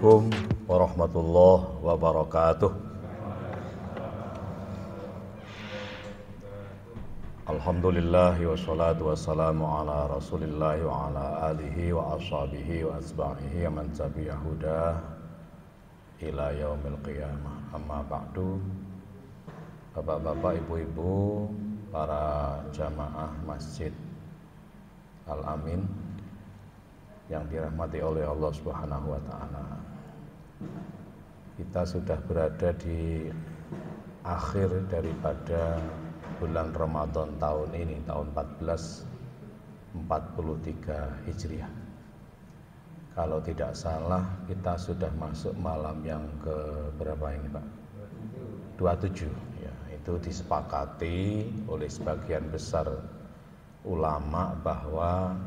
Assalamualaikum warahmatullahi wabarakatuh. Alhamdulillahi wassalatu wassalamu ala rasulillahi wa ala alihi wa ashabihi wa asbahihi wa man tabi'ahuda ila yaumil qiyamah. Amma ba'du. Bapak-bapak, ibu-ibu, para jamaah Masjid Al-Amin yang dirahmati oleh Allah Subhanahu wa taala. Kita sudah berada di akhir daripada bulan Ramadan tahun ini, tahun 1443 Hijriah. Kalau tidak salah kita sudah masuk malam yang ke berapa ini, Pak? 27. Ya, itu disepakati oleh sebagian besar ulama bahwa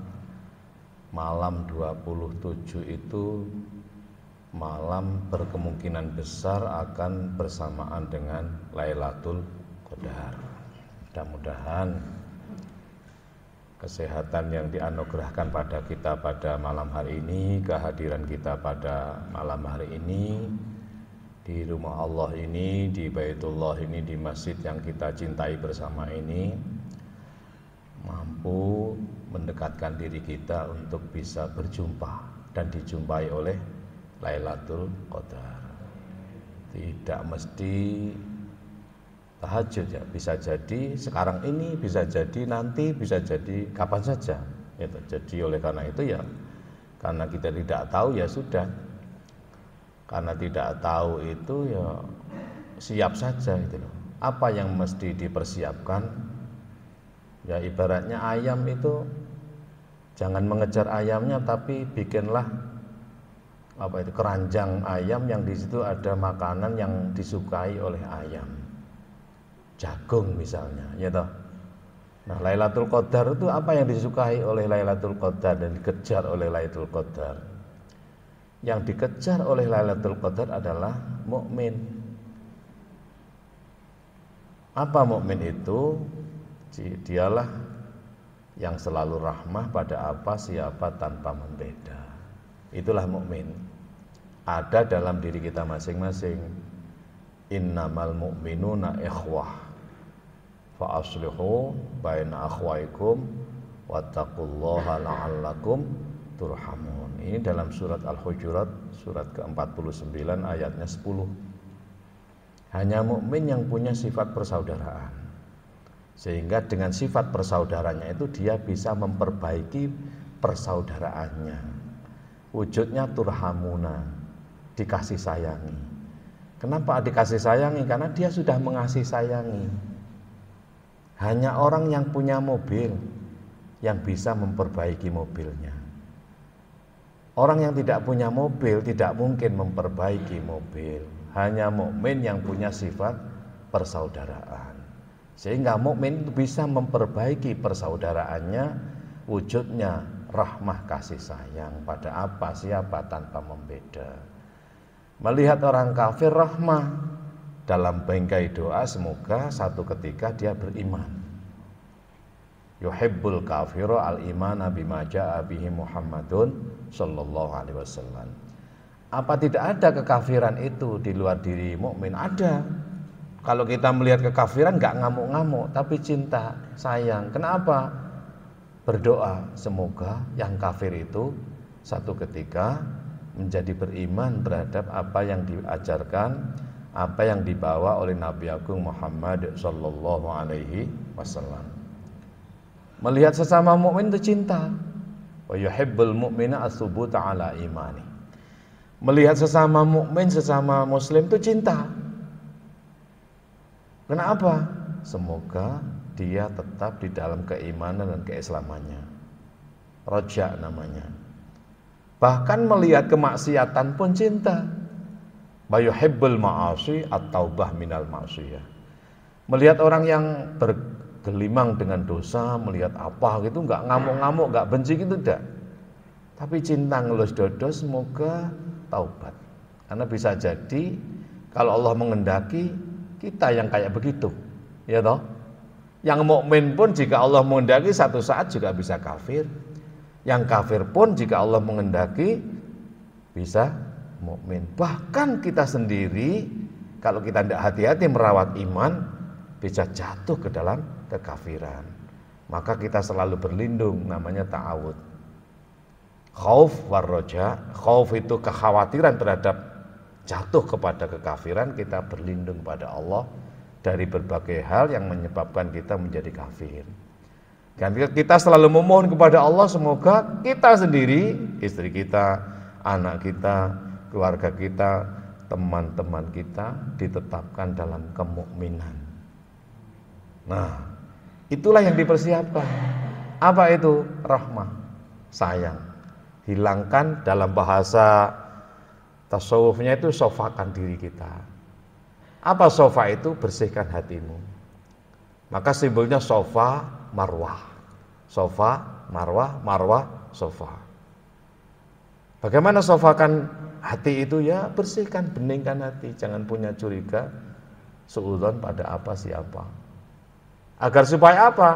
malam 27 itu malam berkemungkinan besar akan bersamaan dengan Lailatul Qadar. Mudah-mudahan kesehatan yang dianugerahkan pada kita pada malam hari ini, kehadiran kita pada malam hari ini, di rumah Allah ini, di Baitullah ini, di masjid yang kita cintai bersama ini, mampu mendekatkan diri kita untuk bisa berjumpa dan dijumpai oleh Lailatul Qadar. Tidak mesti tahajud ya, bisa jadi sekarang ini, bisa jadi nanti, bisa jadi kapan saja. Jadi oleh karena itu ya, karena kita tidak tahu ya sudah. Karena tidak tahu itu ya siap saja gitu loh. Apa yang mesti dipersiapkan? Ya ibaratnya ayam itu jangan mengejar ayamnya, tapi bikinlah keranjang ayam yang di situ ada makanan yang disukai oleh ayam. Jagung misalnya, ya toh. Nah, Lailatul Qadar itu apa yang disukai oleh Lailatul Qadar dan dikejar oleh Lailatul Qadar? Yang dikejar oleh Lailatul Qadar adalah mukmin. Apa mukmin itu? Dialah yang selalu rahmah pada apa siapa tanpa membeda. Itulah mukmin. Ada dalam diri kita masing-masing. Innamal mu'minuna ikhwah fa aslihu baina akhwaikum wattaqullaha la'allakum turhamun. Ini dalam surat Al-Hujurat surat ke-49 ayatnya 10. Hanya mukmin yang punya sifat persaudaraan. Sehingga dengan sifat persaudaranya itu dia bisa memperbaiki persaudaraannya. Wujudnya turhamuna, dikasih sayangi. Kenapa dikasih sayangi? Karena dia sudah mengasih sayangi. Hanya orang yang punya mobil yang bisa memperbaiki mobilnya. Orang yang tidak punya mobil tidak mungkin memperbaiki mobil. Hanya mukmin yang punya sifat persaudaraan. Sehingga mukmin itu bisa memperbaiki persaudaraannya, wujudnya rahmah kasih sayang pada apa siapa tanpa membeda. Melihat orang kafir rahmah, dalam bingkai doa semoga satu ketika dia beriman. Yuhibbul kafiru al-imana bima ja'a bihi Muhammadun sallallahu alaihi wasallam. Apa tidak ada kekafiran itu di luar diri mukmin? Ada. Kalau kita melihat kekafiran nggak ngamuk-ngamuk, tapi cinta, sayang. Kenapa? Berdoa semoga yang kafir itu satu ketika menjadi beriman terhadap apa yang diajarkan, apa yang dibawa oleh Nabi Agung Muhammad sallallahu alaihi wasallam. Melihat sesama mukmin itu cinta. Wa yuhibbul mu'mina as-subuta ala imani. Melihat sesama mukmin, sesama muslim itu cinta. Kenapa? Semoga dia tetap di dalam keimanan dan keislamannya. Roja namanya. Bahkan melihat kemaksiatan pun cinta. Bayuhibbul ma'asi at-taubah minal ma'siyah. Melihat orang yang bergelimang dengan dosa, melihat apa gitu, enggak ngamuk-ngamuk, enggak benci gitu enggak. Tapi cinta ngelus dodo, semoga taubat. Karena bisa jadi kalau Allah mengendaki kita yang kayak begitu, ya toh. Yang mukmin pun jika Allah mengendaki satu saat juga bisa kafir. Yang kafir pun jika Allah mengendaki bisa mukmin. Bahkan kita sendiri kalau kita tidak hati-hati merawat iman bisa jatuh ke dalam kekafiran. Maka kita selalu berlindung, namanya ta'awud. Khauf war roja. Khauf itu kekhawatiran terhadap jatuh kepada kekafiran, kita berlindung pada Allah dari berbagai hal yang menyebabkan kita menjadi kafir. Dan kita selalu memohon kepada Allah semoga kita sendiri, istri kita, anak kita, keluarga kita, teman-teman kita ditetapkan dalam kemukminan. Nah, itulah yang dipersiapkan. Apa itu? Rahmah, sayang. Hilangkan, dalam bahasa tasawufnya itu sofakan diri kita. Apa sofa itu? Bersihkan hatimu. Maka simbolnya sofa, marwah. Sofa, marwah, marwah, sofa. Bagaimana sofakan hati itu? Ya bersihkan, beningkan hati. Jangan punya curiga, suudzon pada apa siapa. Agar supaya apa?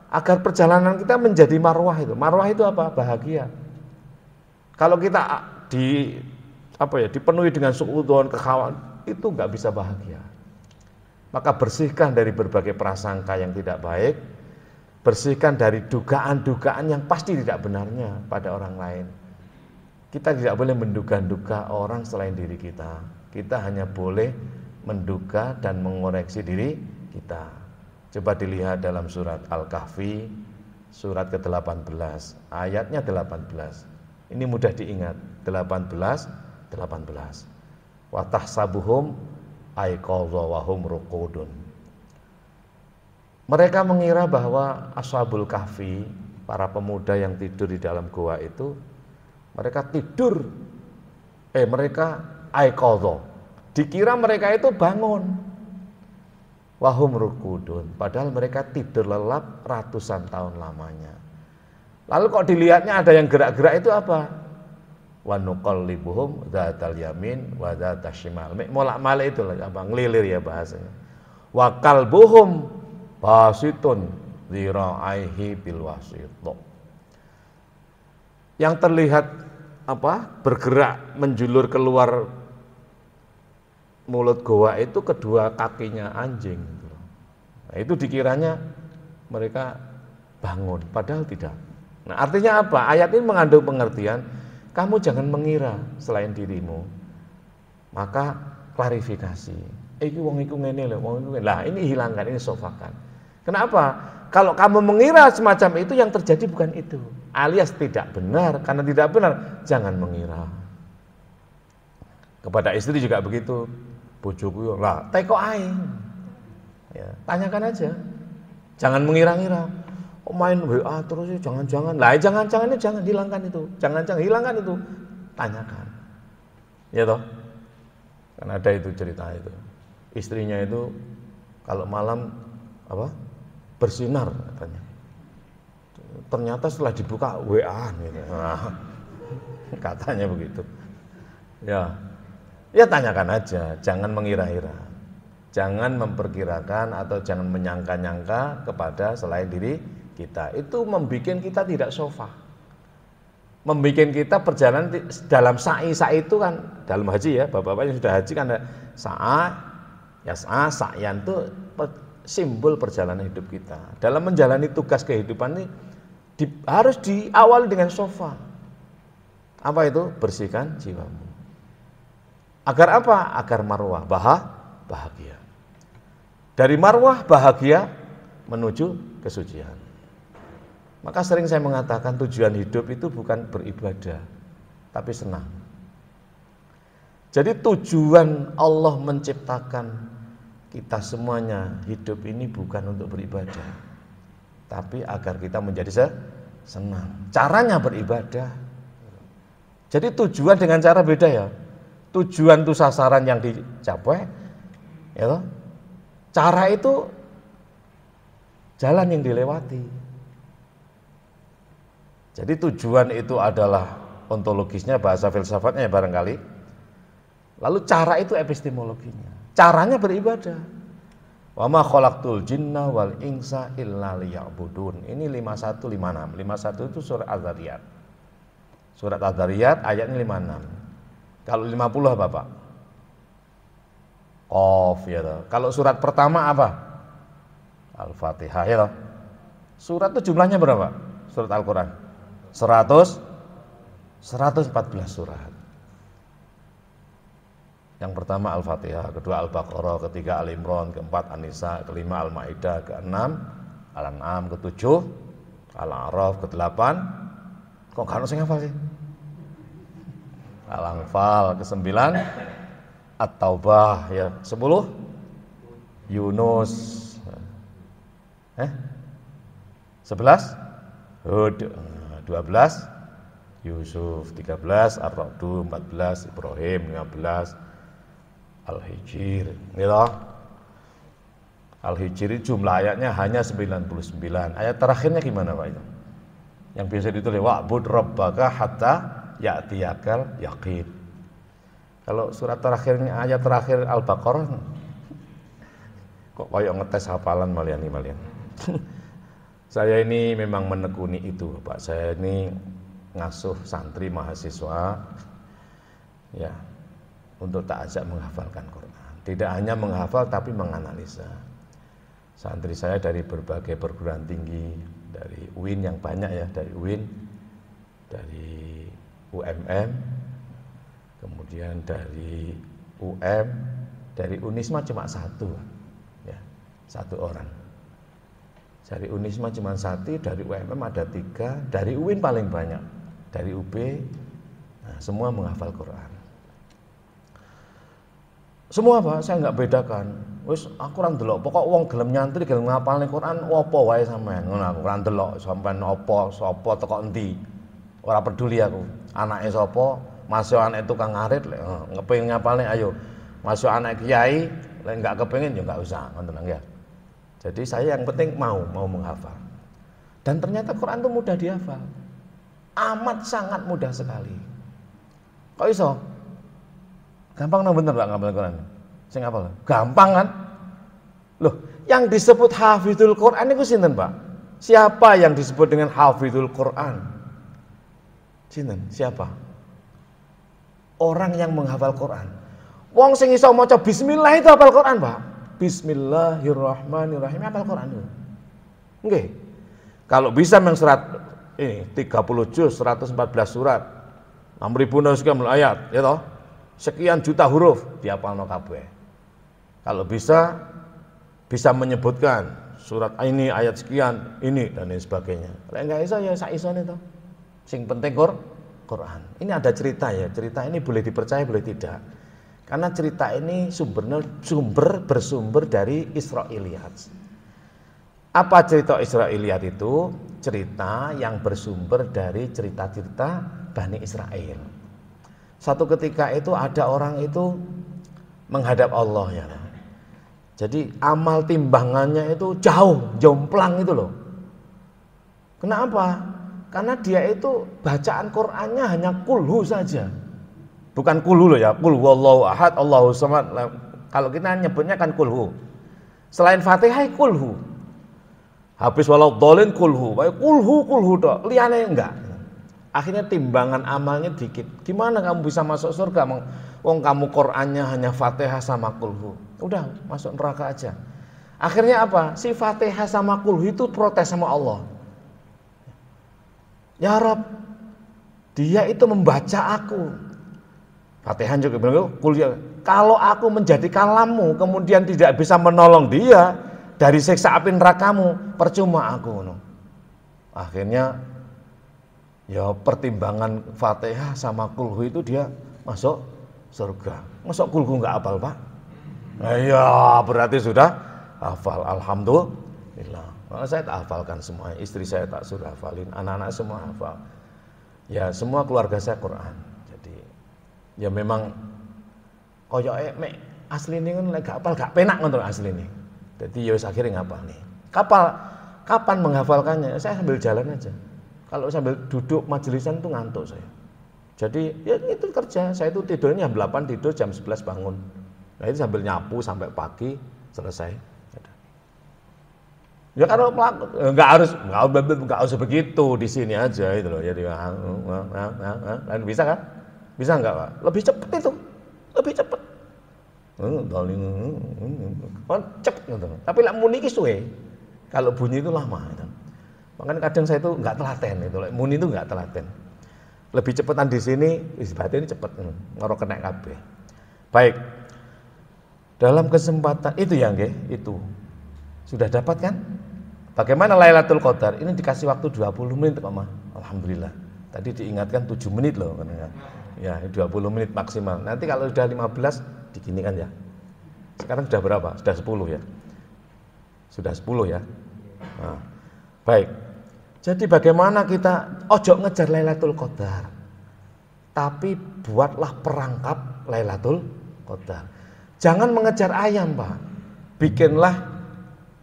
Agar perjalanan kita menjadi marwah itu. Marwah itu apa? Bahagia. Kalau kita dipenuhi dengan suudzon, kekhawatiran, itu nggak bisa bahagia. Maka bersihkan dari berbagai prasangka yang tidak baik, bersihkan dari dugaan-dugaan yang pasti tidak benarnya pada orang lain. Kita tidak boleh menduga-duga orang selain diri kita. Kita hanya boleh menduga dan mengoreksi diri kita. Coba dilihat dalam surat Al-Kahfi, surat ke-18, ayatnya 18. Ini mudah diingat, 18. Wa tahsabuhum aiqadha wa hum ruqudun. Mereka mengira bahwa Ashabul Kahfi, para pemuda yang tidur di dalam gua itu, mereka tidur. Mereka aiqadha. Dikira mereka itu bangun. Wa hum ruqudun. Padahal mereka tidur lelap ratusan tahun lamanya. Lalu kok dilihatnya ada yang gerak-gerak itu apa? Wa nuqallibuhum dzatal yamin wa dzatal shimal. Molak-malik itu apa? Ngelilir ya bahasanya. Wa qalbuhum basitun dzira'aihi bil wasit. Yang terlihat bergerak menjulur keluar mulut goa itu kedua kakinya anjing. Nah, itu dikiranya mereka bangun, padahal tidak. Nah, artinya apa? Ayat ini mengandung pengertian, kamu jangan mengira selain dirimu. Maka klarifikasi. Iki wong iku ngene lho, wong iku. Lah, ini hilangkan, ini sofakan. Kenapa? Kalau kamu mengira semacam itu, yang terjadi bukan itu. Alias tidak benar. Karena tidak benar, jangan mengira. Kepada istri juga begitu. Bojoku lah, teko ae. Ya, tanyakan aja. Jangan mengira-ngira. Oh, main WA terus ya, jangan-jangan. Lah, jangan-jangan itu jangan hilangkan itu. Jangan-jangan hilangkan itu. Tanyakan. Ya toh? Kan ada itu cerita itu. Istrinya itu kalau malam bersinar katanya. Ternyata setelah dibuka WA gitu. Nah, katanya begitu. Ya tanyakan aja, jangan mengira-ira. Jangan memperkirakan atau jangan menyangka-nyangka kepada selain diri kita. Itu membuat kita tidak sofa. Membuat kita perjalanan dalam sa'i itu kan, dalam haji ya, bapak-bapak yang sudah haji kan ada sa'a, yas'a, sa'yan itu simbol perjalanan hidup kita. Dalam menjalani tugas kehidupan ini harus diawali dengan sofa. Apa itu? Bersihkan jiwamu. Agar apa? Agar marwah, bahagia. Dari marwah bahagia menuju kesucian. Maka sering saya mengatakan tujuan hidup itu bukan beribadah, tapi senang. Jadi tujuan Allah menciptakan kita semuanya hidup ini bukan untuk beribadah, tapi agar kita menjadi senang. Caranya beribadah. Jadi tujuan dengan cara beda ya. Tujuan itu sasaran yang dicapai, ya, cara itu jalan yang dilewati. Jadi tujuan itu adalah ontologisnya, bahasa filsafatnya ya barangkali. Lalu cara itu epistemologinya. Caranya beribadah. Wa ma khalaqtul jinna wal insa illa liya'budun. Ini 51 56. 51 itu surat Az-Zariyat. Surat Az-Zariyat ayatnya 56. Kalau 50 apa Pak? Qaf ya toh. Kalau surat pertama apa? Al-Fatihah ya toh. Surat itu jumlahnya berapa? Surat Al-Quran 114 surat. Yang pertama Al-Fatihah, kedua Al-Baqarah, ketiga Al-Imran, keempat An-Nisa, kelima Al-Maidah, keenam Al-An'am, ketujuh Al-A'raf, kedelapan kok gak ada yang hafal sih? Al-Anfal, kesembilan At-Taubah, ya 10 Yunus, 11 Hud, 12 Yusuf, 13 Ar-Ra'd, 14 Ibrahim, 15 Al-Hijr. Gitu. Al-Hijr jumlah ayatnya hanya 99. Ayat terakhirnya gimana Pak itu? Yang biasa ditulis wa'bud rabbaka hatta ya'tiyakal yaqin. Kalau surat terakhirnya, ayat terakhir Al-Baqarah kok kayak ngetes hafalan malian. Saya ini memang menekuni itu Pak. Saya ini ngasuh santri mahasiswa ya untuk takajak menghafalkan Quran. Tidak hanya menghafal tapi menganalisa. Santri saya dari berbagai perguruan tinggi, dari UIN yang banyak ya, dari UIN, dari UMM, kemudian dari UM, dari Unisma cuma satu, ya, satu orang. Dari Unisma cuma satu, dari UMM ada 3, dari UIN paling banyak, dari UB, nah, semua menghafal Quran. Semua Pak, saya nggak bedakan. Wis aku ora ndelok, pokok wong gelem nyantri, gelem ngapalne Quran, apa wae sampean. Ngono aku ora ndelok sampean apa, sapa teko endi. Ora peduli aku. Anake sapa, masuk anak tukang ngarit lek ngepengin ngapalne ayo. Masuk anak kiai, lek enggak kepengin ya enggak usah, ngoten ya. Jadi saya yang penting mau menghafal. Dan ternyata Quran itu mudah dihafal. Amat sangat mudah sekali. Kok iso? Gampang no bener gak ngapal Quran? Sing ngapal? Gampang kan? Loh, yang disebut hafizul Quran itu sinten, Pak? Siapa yang disebut dengan hafizul Quran? Sinten? Siapa? Orang yang menghafal Quran. Wong sing iso maca bismillah itu hafal Quran, Pak. Bismillahirrahmanirrahim hafal Quran itu. Nggih. Kalau bisa yang surat ini 30 juz, 114 surat, 6.000 sekian ayat, ya toh? Sekian juta huruf dihafalno kabeh. Kalau bisa menyebutkan surat ini ayat sekian ini dan lain sebagainya. Lek enggak iso ya sak isone to. Sing penting Quran. Ini ada cerita ya. Cerita ini boleh dipercaya boleh tidak. Karena cerita ini bersumber dari Israiliyat. Apa cerita Israiliyat itu? Cerita yang bersumber dari cerita-cerita Bani Israel. Satu ketika itu ada orang itu menghadap Allah ya. Jadi amal timbangannya itu jauh, jomplang itu loh. Kenapa? Karena dia itu bacaan Qur'annya hanya kulhu saja. Bukan kulhu loh ya, kulhu wallahu ahad, Allahu samad. Kalau kita nyebutnya kan kulhu. Selain Fatihah kulhu. Habis walau dolin kulhu, kulhu dok, liane enggak. Akhirnya timbangan amalnya dikit. Gimana kamu bisa masuk surga? Wong kamu Qur'annya hanya Fatihah sama kulhu. Udah masuk neraka aja. Akhirnya apa? Si Fatihah sama kulhu itu protes sama Allah. Ya Rabb, dia itu membaca aku. Fatihah juga bilang, kalau aku menjadi kalammu, kemudian tidak bisa menolong dia dari siksa api nerakamu, percuma aku. Akhirnya ya pertimbangan Fatihah sama kulhu itu dia masuk surga. Masuk kulhu nggak hafal Pak? Nah, ya berarti sudah hafal. Alhamdulillah. Malah saya tak hafalkan semua. Istri saya tak suruh hafalin. Anak-anak semua hafal. Ya semua keluarga saya Quran. Jadi ya memang koyoke mek asli ini kan gak hafal gak penak ngono asli ini. Jadi ya akhirnya ngapal nih. Kapan menghafalkannya? Saya sambil jalan aja. Kalau sambil duduk majelisan tuh ngantuk saya. Jadi ya itu kerja. Saya itu tidurnya jam 8 tidur, jam 11 bangun. Nah itu sambil nyapu sampai pagi selesai. Ya kalau nggak harus begitu di sini aja itu loh. Jadi bisa kan? Bisa enggak, Pak? Lebih cepat itu. Lebih cepat. Cepet gitu. Tapi lek muni iki suwe. Kalau bunyi itu lama gitu. Makanya kadang saya itu enggak telaten itu. Lek muni itu enggak telaten. Lebih cepetan di sini, berarti ini cepet ngoro kena kabeh. Baik. Dalam kesempatan itu ya nggih, itu. Sudah dapat kan? Bagaimana Lailatul Qadar? Ini dikasih waktu 20 menit Pak Mah. Alhamdulillah. Tadi diingatkan 7 menit loh katanya. Ya, 20 menit maksimal. Nanti kalau sudah 15 diginikan ya. Sekarang sudah berapa? Sudah 10 ya. Sudah 10 ya. Nah, baik. Jadi bagaimana kita ojo ngejar Lailatul Qadar. Tapi buatlah perangkap Lailatul Qadar. Jangan mengejar ayam, Pak. Bikinlah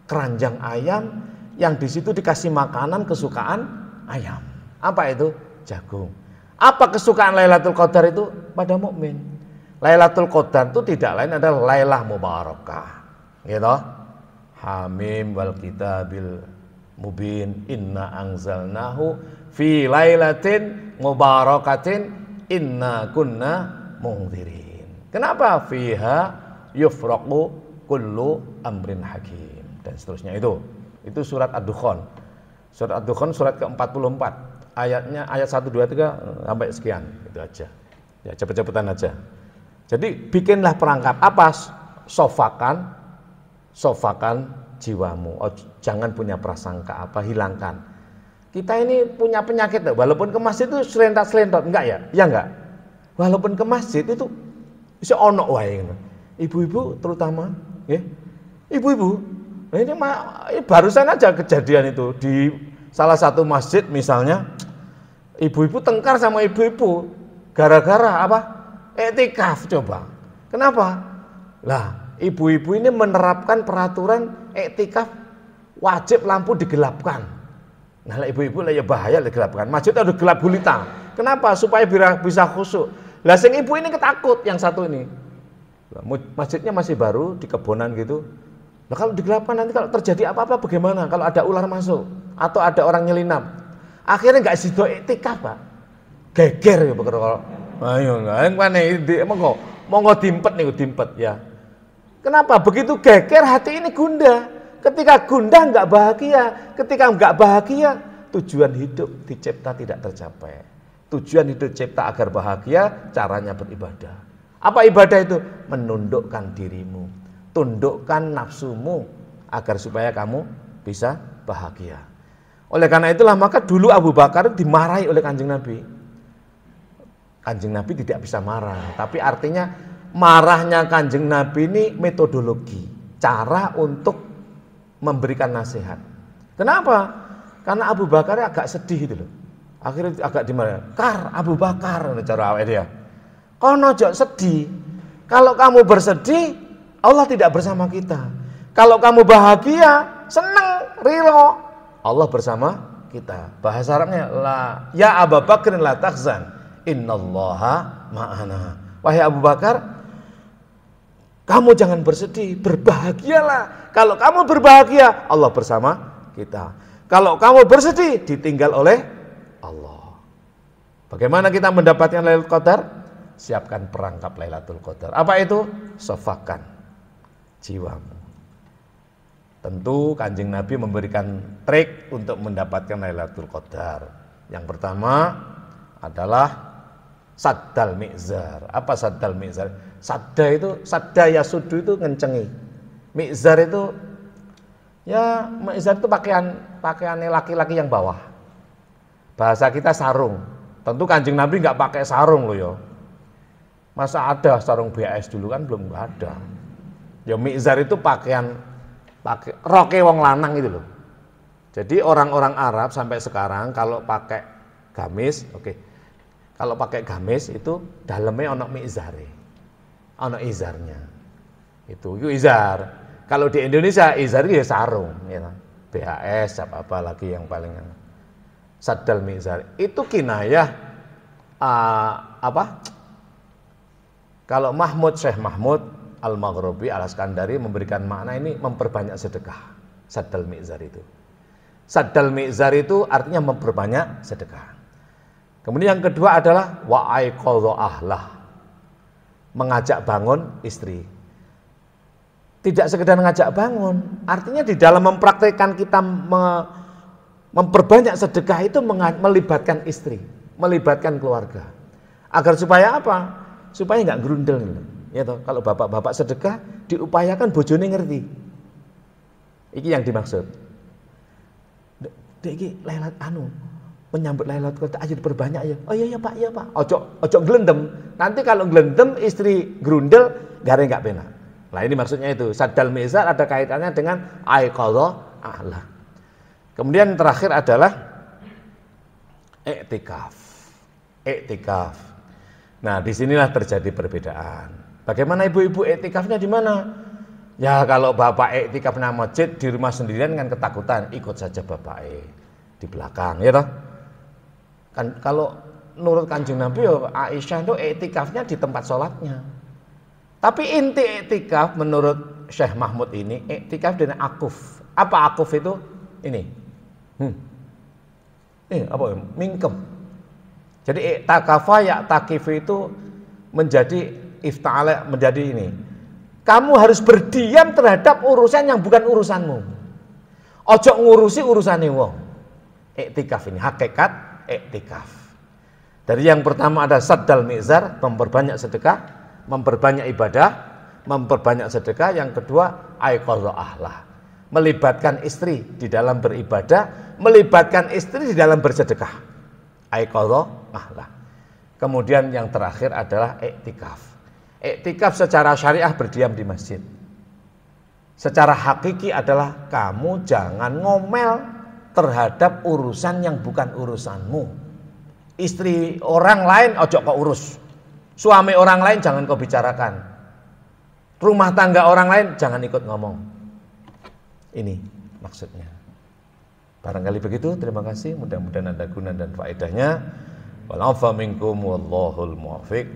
keranjang ayam yang di situ dikasih makanan kesukaan ayam. Apa itu? Jagung. Apa kesukaan Lailatul Qadar itu? Pada mukmin. Lailatul Qadar itu tidak lain adalah Lailah Mubarakah. Gitu. Hamim wal kitabil mubin inna anzalnahu fi lailatin mubarakatin inna kunna mundzirin. Kenapa? Fiha yufraqu kullu amrin hakim dan seterusnya itu. Itu surat Ad-Dukhan. Surat Ad-Dukhan surat ke-44. Ayatnya ayat 1 2 3 sampai sekian. Itu aja. Ya cepet-cepetan aja. Jadi bikinlah perangkap apa? Sofakan jiwamu. Oh, jangan punya prasangka apa, hilangkan. Kita ini punya penyakit, walaupun ke masjid itu selentat-selentot, enggak ya? Ya enggak. Walaupun ke masjid itu bisa ono wae. Ibu-ibu terutama, ya. Ibu-ibu. Nah ini barusan aja kejadian itu di salah satu masjid misalnya, ibu-ibu tengkar sama ibu-ibu gara-gara apa? Iktikaf coba. Kenapa? Lah, ibu-ibu ini menerapkan peraturan iktikaf wajib lampu digelapkan. Nah, ibu-ibu lah ya bahaya digelapkan. Masjid harus gelap gulita. Kenapa? Supaya bisa khusyuk. Lah sing ibu ini ketakut yang satu ini. Masjidnya masih baru di kebonan gitu. Nah, kalau digelapkan nanti kalau terjadi apa-apa bagaimana? Kalau ada ular masuk atau ada orang nyelinap. Akhirnya enggak sido iktikaf, Pak. Geger ya kalau. Ayo, yang mana ini monggo dimpet ya. Kenapa? Begitu geger hati ini gundah. Ketika gundah enggak bahagia. Ketika enggak bahagia, tujuan hidup dicipta tidak tercapai. Tujuan hidup dicipta agar bahagia, caranya beribadah. Apa ibadah itu? Menundukkan dirimu, tundukkan nafsumu agar supaya kamu bisa bahagia. Oleh karena itulah maka dulu Abu Bakar dimarahi oleh Kanjeng Nabi. Kanjeng Nabi tidak bisa marah, tapi artinya marahnya Kanjeng Nabi ini metodologi, cara untuk memberikan nasihat. Kenapa? Karena Abu Bakar agak sedih itu loh. Akhirnya agak dimarahi. Kar Abu Bakar cara awake dia. Kono ojo sedih. Kalau kamu bersedih, Allah tidak bersama kita. Kalau kamu bahagia, senang, rilo, Allah bersama kita. Bahasa Arabnya la ya Abu Bakrin la tahzan. Innallaha ma'ana. Wahai Abu Bakar, kamu jangan bersedih, berbahagialah. Kalau kamu berbahagia, Allah bersama kita. Kalau kamu bersedih, ditinggal oleh Allah. Bagaimana kita mendapatkan Lailatul Qadar? Siapkan perangkap Lailatul Qadar. Apa itu? Sofakan jiwamu. Tentu Kanjeng Nabi memberikan trik untuk mendapatkan Lailatul Qadar. Yang pertama adalah saddal mi'zar. Apa saddal mi'zar? Sadda yasudu itu ngencengi. Mi'zar itu ya mi'zar itu pakaiannya laki-laki yang bawah. Bahasa kita sarung. Tentu Kanjeng Nabi nggak pakai sarung loh ya. Masa ada sarung BAS dulu kan belum ada. Ya mi'zar itu pakai roke wong lanang itu loh. Jadi orang-orang Arab sampai sekarang kalau pakai gamis, oke. Kalau pakai gamis itu dalamnya ono izare, ono izarnya. Itu izar. Kalau di Indonesia izar itu ya sarung, ya. BHS apa lagi yang paling saddal mizar. Itu kinayah Kalau Syekh Mahmud Al-Maghribi Al-Askandari memberikan makna ini memperbanyak sedekah. Saddal mizar itu. Saddal mizar itu artinya memperbanyak sedekah. Kemudian yang kedua adalah wa aiqadha ahlah, mengajak bangun istri. Tidak sekedar ngajak bangun, artinya di dalam mempraktikkan kita memperbanyak sedekah itu melibatkan istri, melibatkan keluarga. Agar supaya apa? Supaya nggak gerundel. Ya toh, kalau bapak-bapak sedekah diupayakan bojone ngerti. Iki yang dimaksud. Dek iki Lailat menyambut Lailatul Qadar ayo diperbanyak ya. Oh iya Pak, iya Pak. Ojo glendem. Nanti kalau glendem istri grundel gare enggak penak. Nah ini maksudnya itu. Saddal mizar ada kaitannya dengan aiqadha ahlah. Kemudian terakhir adalah iktikaf. Iktikaf. Nah, disinilah terjadi perbedaan. Bagaimana ibu-ibu iktikafnya di mana? Ya kalau bapak iktikaf nang masjid di rumah sendirian kan ketakutan, ikut saja bapak di belakang, ya toh. Kan kalau menurut Kanjeng Nabi Aisyah itu iktikafnya di tempat sholatnya. Tapi inti iktikaf menurut Syekh Mahmud ini iktikaf dengan akuf. Apa akuf itu? Ini. Apa? Mingkem. Jadi iktakafa ya takif itu menjadi ifta'ala, menjadi ini. Kamu harus berdiam terhadap urusan yang bukan urusanmu. Ojo ngurusi urusane wong. Iktikaf ini hakikat iktikaf. Dari yang pertama ada saddal mizar, memperbanyak sedekah, memperbanyak ibadah, memperbanyak sedekah. Yang kedua aiqadha ahlah, melibatkan istri di dalam beribadah, melibatkan istri di dalam bersedekah. Aiqadha ahlah. Kemudian yang terakhir adalah iktikaf. Iktikaf secara syariah berdiam di masjid. Secara hakiki adalah kamu jangan ngomel terhadap urusan yang bukan urusanmu. Istri orang lain ojo kau urus. Suami orang lain jangan kau bicarakan. Rumah tangga orang lain jangan ikut ngomong. Ini maksudnya. Barangkali begitu, terima kasih. Mudah-mudahan ada guna dan faedahnya. Wal-'afwa minkum wallahul muwaffiq.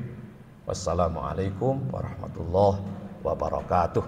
Wassalamualaikum warahmatullahi wabarakatuh.